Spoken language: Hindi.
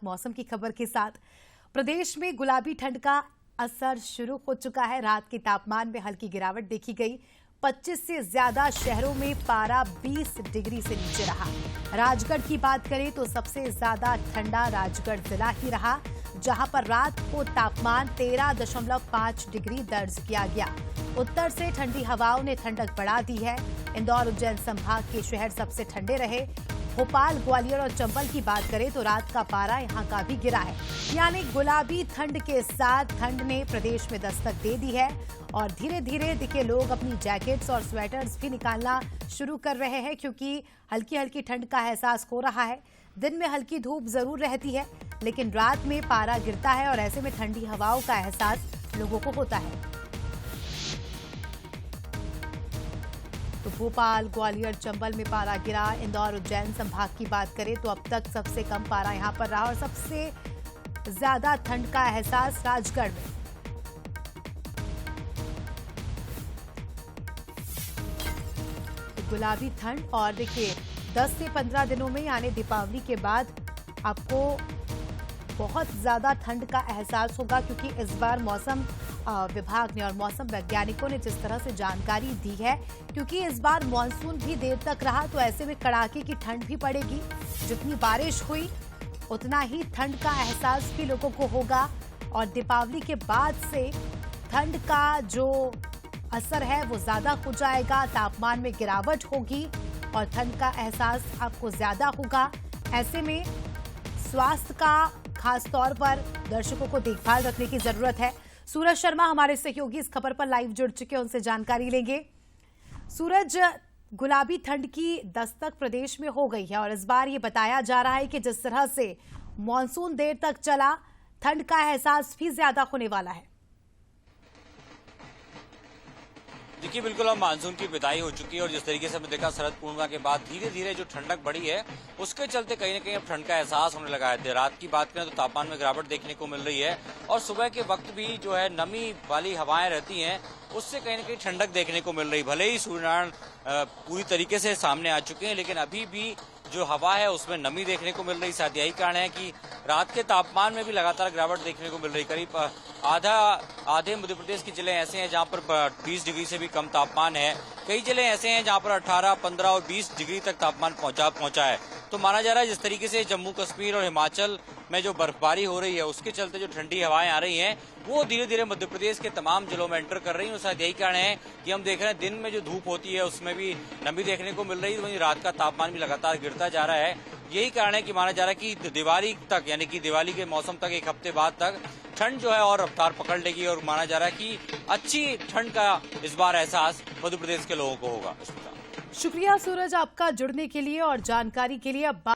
मौसम की खबर के साथ। प्रदेश में गुलाबी ठंड का असर शुरू हो चुका है। रात के तापमान में हल्की गिरावट देखी गई। 25 से ज्यादा शहरों में पारा 20 डिग्री से नीचे रहा। राजगढ़ की बात करें तो सबसे ज्यादा ठंडा राजगढ़ जिला ही रहा, जहां पर रात को तापमान 13.5 डिग्री दर्ज किया गया। उत्तर से ठंडी हवाओं ने ठंडक बढ़ा दी है। इंदौर उज्जैन संभाग के शहर सबसे ठंडे रहे। भोपाल, ग्वालियर और चंबल की बात करें तो रात का पारा यहां का भी गिरा है। यानी गुलाबी ठंड के साथ ठंड ने प्रदेश में दस्तक दे दी है और धीरे धीरे देखिए लोग अपनी जैकेट्स और स्वेटर्स भी निकालना शुरू कर रहे हैं, क्योंकि हल्की हल्की ठंड का एहसास हो रहा है। दिन में हल्की धूप जरूर रहती है, लेकिन रात में पारा गिरता है और ऐसे में ठंडी हवाओं का एहसास लोगों को होता है। तो भोपाल, ग्वालियर, चंबल में पारा गिरा। इंदौर उज्जैन संभाग की बात करें तो अब तक सबसे कम पारा यहां पर रहा और सबसे ज्यादा ठंड का एहसास राजगढ़ में। तो गुलाबी ठंड और देखिए 10 से 15 दिनों में यानी दीपावली के बाद आपको बहुत ज्यादा ठंड का एहसास होगा, क्योंकि इस बार मौसम विभाग ने और मौसम वैज्ञानिकों ने जिस तरह से जानकारी दी है, क्योंकि इस बार मानसून भी देर तक रहा तो ऐसे में कड़ाके की ठंड भी पड़ेगी। जितनी बारिश हुई उतना ही ठंड का एहसास भी लोगों को होगा और दीपावली के बाद से ठंड का जो असर है वो ज्यादा हो जाएगा। तापमान में गिरावट होगी और ठंड का एहसास आपको ज्यादा होगा। ऐसे में स्वास्थ्य का खास तौर पर दर्शकों को देखभाल रखने की जरूरत है। सूरज शर्मा हमारे सहयोगी इस खबर पर लाइव जुड़ चुके हैं, उनसे जानकारी लेंगे। सूरज, गुलाबी ठंड की दस्तक प्रदेश में हो गई है और इस बार ये बताया जा रहा है कि जिस तरह से मॉनसून देर तक चला, ठंड का एहसास भी ज्यादा होने वाला है। देखिए, बिल्कुल अब मानसून की विदाई हो चुकी है और जिस तरीके से हमने देखा शरद पूर्णिमा के बाद धीरे धीरे जो ठंडक बढ़ी है उसके चलते कहीं ना कहीं अब ठंड का एहसास होने लगा है। रात की बात करें तो तापमान में गिरावट देखने को मिल रही है और सुबह के वक्त भी जो है नमी वाली हवाएं रहती हैं, उससे कहीं ना कहीं ठंडक देखने को मिल रही। भले ही सूर्यनारायण पूरी तरीके से सामने आ चुके हैं, लेकिन अभी भी जो हवा है उसमें नमी देखने को मिल रही। शायद यही कारण है कि रात के तापमान में भी लगातार गिरावट देखने को मिल रही। करीब आधे मध्य प्रदेश के जिले ऐसे हैं जहां पर 20 डिग्री से भी कम तापमान है। कई जिले ऐसे हैं जहां पर 18, 15 और 20 डिग्री तक तापमान पहुंचा है। तो माना जा रहा है जिस तरीके से जम्मू कश्मीर और हिमाचल में जो बर्फबारी हो रही है उसके चलते जो ठंडी हवाएं आ रही हैं वो धीरे धीरे मध्य प्रदेश के तमाम जिलों में एंटर कर रही हैं। शायद यही कारण है कि हम देख रहे हैं दिन में जो धूप होती है उसमें भी नमी देखने को मिल रही है, वहीं रात का तापमान भी लगातार गिरता जा रहा है। यही कारण है कि माना जा रहा है कि दिवाली तक यानी कि दिवाली के मौसम तक एक हफ्ते बाद तक ठंड जो है और रफ्तार पकड़ लेगी और माना जा रहा है कि अच्छी ठंड का इस बार एहसास मध्य प्रदेश के लोगों को होगा। शुक्रिया सूरज आपका जुड़ने के लिए और जानकारी के लिए। अब